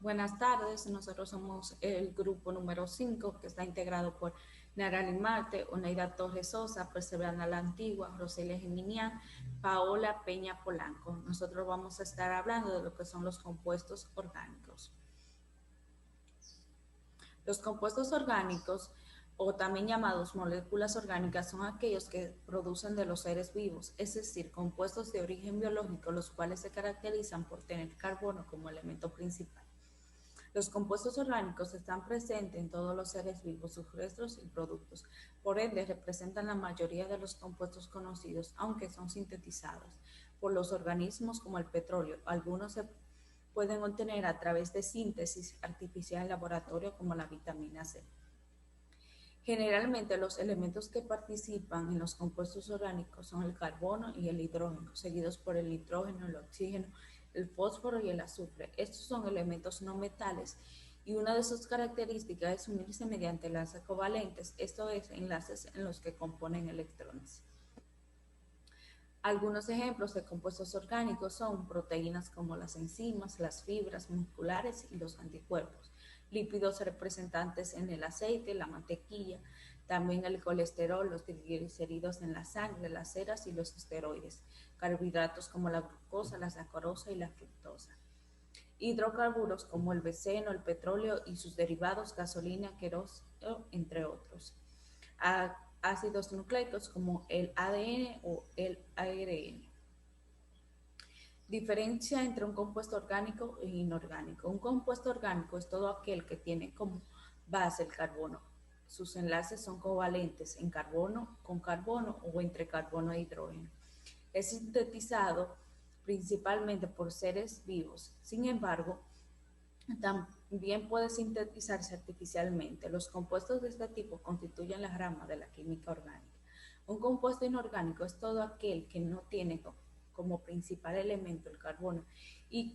Buenas tardes, nosotros somos el grupo número 5 que está integrado por Narali Marte, Oneida Torres Sosa, Perseverana La Antigua, Roselia Geminián, Paola Peña Polanco. Nosotros vamos a estar hablando de lo que son los compuestos orgánicos. Los compuestos orgánicos, o también llamados moléculas orgánicas, son aquellos que producen de los seres vivos, es decir, compuestos de origen biológico, los cuales se caracterizan por tener carbono como elemento principal. Los compuestos orgánicos están presentes en todos los seres vivos, sus restos y productos. Por ende, representan la mayoría de los compuestos conocidos, aunque son sintetizados por los organismos como el petróleo. Algunos se pueden obtener a través de síntesis artificial en laboratorio, como la vitamina C. Generalmente, los elementos que participan en los compuestos orgánicos son el carbono y el hidrógeno, seguidos por el nitrógeno, el oxígeno, el fósforo y el azufre. Estos son elementos no metales y una de sus características es unirse mediante enlaces covalentes, esto es, enlaces en los que componen electrones. Algunos ejemplos de compuestos orgánicos son proteínas como las enzimas, las fibras musculares y los anticuerpos, lípidos representantes en el aceite, la mantequilla, también el colesterol, los triglicéridos en la sangre, las ceras y los esteroides, carbohidratos como la glucosa, la sacarosa y la fructosa, hidrocarburos como el benceno, el petróleo y sus derivados, gasolina, queroseno, entre otros. Ácidos nucleicos como el ADN o el ARN. Diferencia entre un compuesto orgánico e inorgánico. Un compuesto orgánico es todo aquel que tiene como base el carbono. Sus enlaces son covalentes en carbono con carbono o entre carbono e hidrógeno. Es sintetizado principalmente por seres vivos. Sin embargo, también puede sintetizarse artificialmente. Los compuestos de este tipo constituyen la rama de la química orgánica. Un compuesto inorgánico es todo aquel que no tiene como principal elemento el carbono y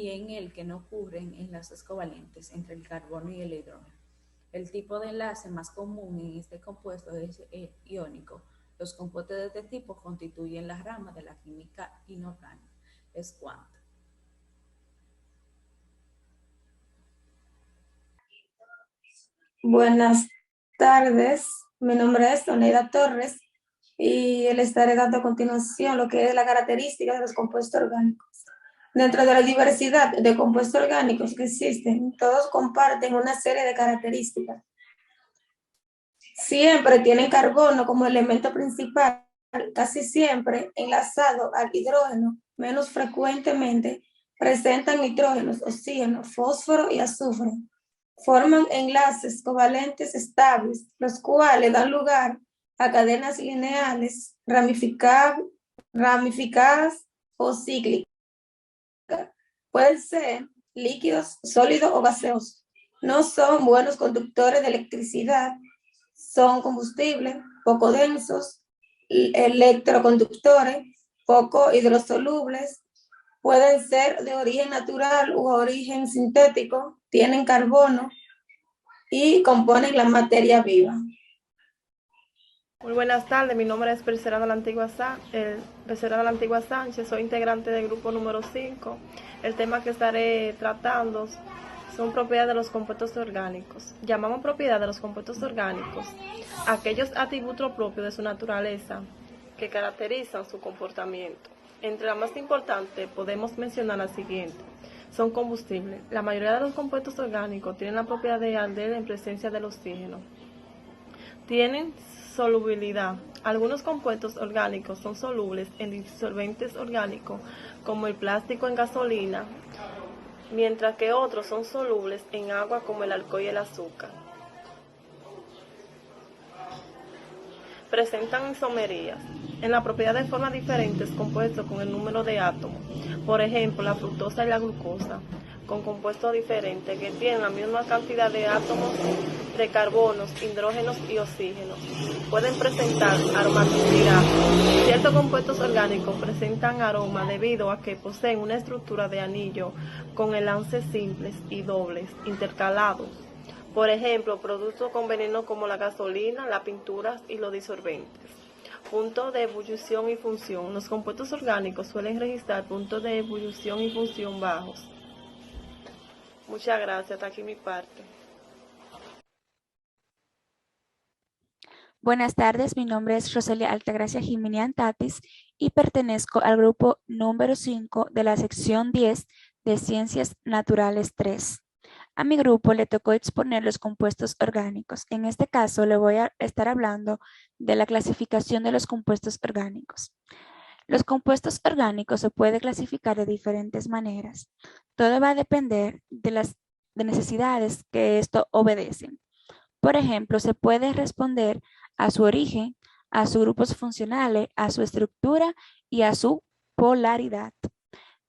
en el que no ocurren enlaces covalentes entre el carbono y el hidrógeno. El tipo de enlace más común en este compuesto es el iónico. Los compuestos de este tipo constituyen la rama de la química inorgánica. Es cuanto. Buenas tardes, mi nombre es Oneida Torres y les estaré dando a continuación lo que es la característica de los compuestos orgánicos. Dentro de la diversidad de compuestos orgánicos que existen, todos comparten una serie de características. Siempre tienen carbono como elemento principal, casi siempre enlazado al hidrógeno, menos frecuentemente presentan nitrógenos, oxígeno, fósforo y azufre. Forman enlaces covalentes estables, los cuales dan lugar a cadenas lineales, ramificadas o cíclicas. Pueden ser líquidos, sólidos o gaseosos. No son buenos conductores de electricidad, son combustibles poco densos, electroconductores poco hidrosolubles, pueden ser de origen natural u origen sintético, tienen carbono y componen la materia viva. Muy buenas tardes, mi nombre es Perseverana La Antigua Sánchez, soy integrante del grupo número 5. El tema que estaré tratando son propiedades de los compuestos orgánicos. Llamamos propiedad de los compuestos orgánicos aquellos atributos propios de su naturaleza que caracterizan su comportamiento. Entre las más importantes podemos mencionar las siguientes. Son combustibles. La mayoría de los compuestos orgánicos tienen la propiedad de arder en presencia del oxígeno. Tienen solubilidad. Algunos compuestos orgánicos son solubles en disolventes orgánicos como el plástico en gasolina, mientras que otros son solubles en agua como el alcohol y el azúcar. Presentan isomerías. En la propiedad de formas diferentes compuestos con el número de átomos. Por ejemplo, la fructosa y la glucosa, con compuestos diferentes que tienen la misma cantidad de átomos de carbonos, hidrógenos y oxígenos. Pueden presentar aromaticidad. Ciertos compuestos orgánicos presentan aroma debido a que poseen una estructura de anillo con enlaces simples y dobles intercalados. Por ejemplo, productos con veneno como la gasolina, las pinturas y los disolventes. Puntos de ebullición y función. Los compuestos orgánicos suelen registrar puntos de ebullición y función bajos. Muchas gracias, hasta aquí mi parte. Buenas tardes, mi nombre es Roselia Altagracia Jiminian Tatis y pertenezco al grupo número 5 de la sección 10 de Ciencias Naturales 3. A mi grupo le tocó exponer los compuestos orgánicos. En este caso le voy a estar hablando de la clasificación de los compuestos orgánicos. Los compuestos orgánicos se pueden clasificar de diferentes maneras. Todo va a depender de las necesidades que esto obedecen. Por ejemplo, se puede responder a su origen, a sus grupos funcionales, a su estructura y a su polaridad.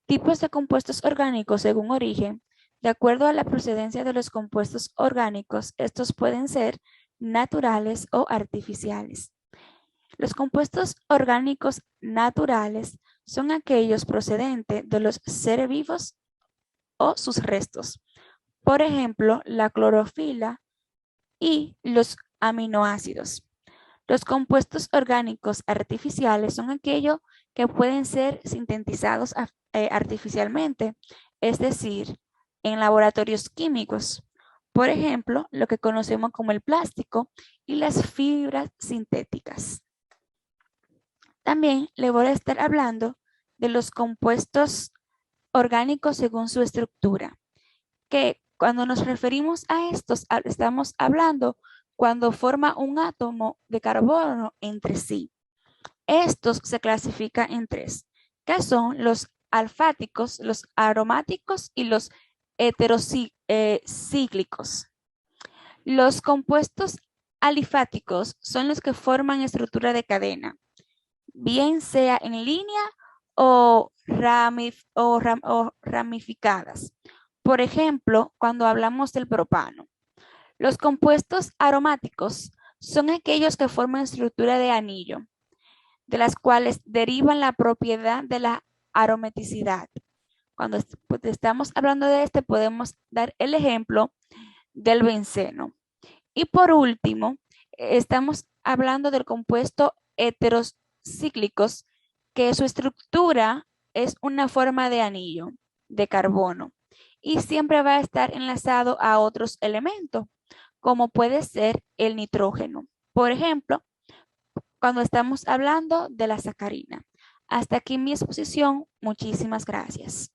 Tipos de compuestos orgánicos según origen. De acuerdo a la procedencia de los compuestos orgánicos, estos pueden ser naturales o artificiales. Los compuestos orgánicos naturales son aquellos procedentes de los seres vivos o sus restos. Por ejemplo, la clorofila y los aminoácidos. Los compuestos orgánicos artificiales son aquellos que pueden ser sintetizados artificialmente, es decir, en laboratorios químicos. Por ejemplo, lo que conocemos como el plástico y las fibras sintéticas. También le voy a estar hablando de los compuestos orgánicos según su estructura, que cuando nos referimos a estos, estamos hablando cuando forma un átomo de carbono entre sí. Estos se clasifican en tres, que son los alfáticos, los aromáticos y los heterocíclicos. Los compuestos alifáticos son los que forman estructura de cadena, bien sea en línea o ramificadas. Por ejemplo, cuando hablamos del propano. Los compuestos aromáticos son aquellos que forman estructura de anillo, de las cuales derivan la propiedad de la aromaticidad. Cuando estamos hablando de este, podemos dar el ejemplo del benceno. Y por último, estamos hablando del compuesto heterocíclicos, que su estructura es una forma de anillo de carbono y siempre va a estar enlazado a otros elementos, como puede ser el nitrógeno. Por ejemplo, cuando estamos hablando de la sacarina. Hasta aquí mi exposición. Muchísimas gracias.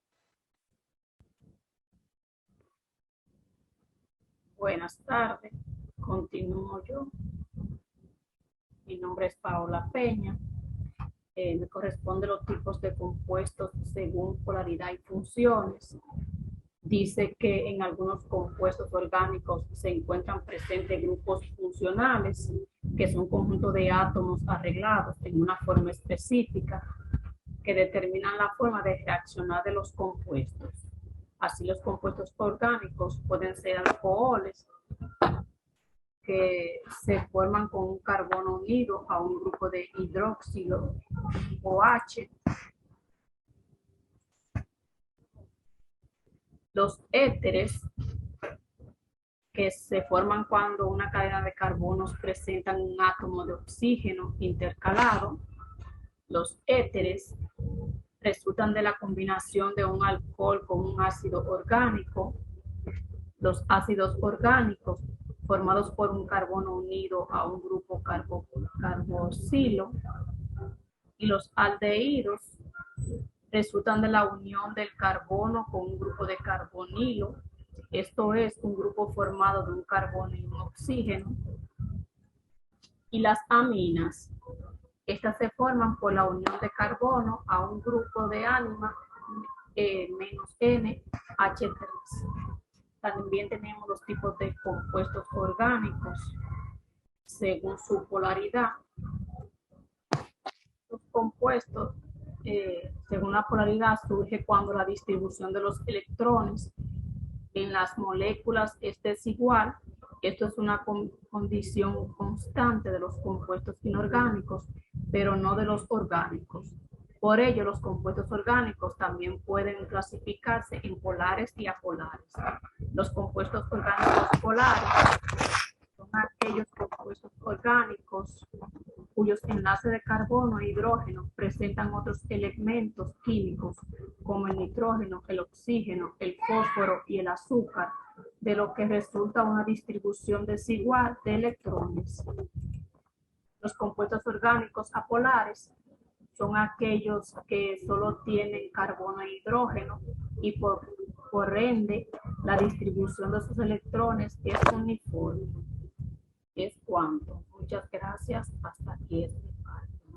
Buenas tardes, continúo yo. Mi nombre es Paola Peña. Me corresponden los tipos de compuestos según polaridad y funciones. Dice que en algunos compuestos orgánicos se encuentran presentes grupos funcionales, que son conjuntos de átomos arreglados en una forma específica, que determinan la forma de reaccionar de los compuestos. Así, los compuestos orgánicos pueden ser alcoholes, que se forman con un carbono unido a un grupo de hidróxido OH. Los éteres, que se forman cuando una cadena de carbonos presentan un átomo de oxígeno intercalado. Los éteres resultan de la combinación de un alcohol con un ácido orgánico. Los ácidos orgánicos, formados por un carbono unido a un grupo carboxilo. Y los aldehídos resultan de la unión del carbono con un grupo de carbonilo. Esto es un grupo formado de un carbono y un oxígeno. Y las aminas, estas se forman por la unión de carbono a un grupo de ánima menos NH3. También tenemos los tipos de compuestos orgánicos según su polaridad. Los compuestos, según la polaridad, surge cuando la distribución de los electrones en las moléculas es desigual. Esto es una condición constante de los compuestos inorgánicos, pero no de los orgánicos. Por ello, los compuestos orgánicos también pueden clasificarse en polares y apolares. Los compuestos orgánicos polares son aquellos compuestos orgánicos cuyos enlaces de carbono e hidrógeno presentan otros elementos químicos como el nitrógeno, el oxígeno, el fósforo y el azúcar, de lo que resulta una distribución desigual de electrones. Los compuestos orgánicos apolares son aquellos que solo tienen carbono e hidrógeno y por ende la distribución de sus electrones es uniforme. Es cuanto. Muchas gracias. Hasta aquí.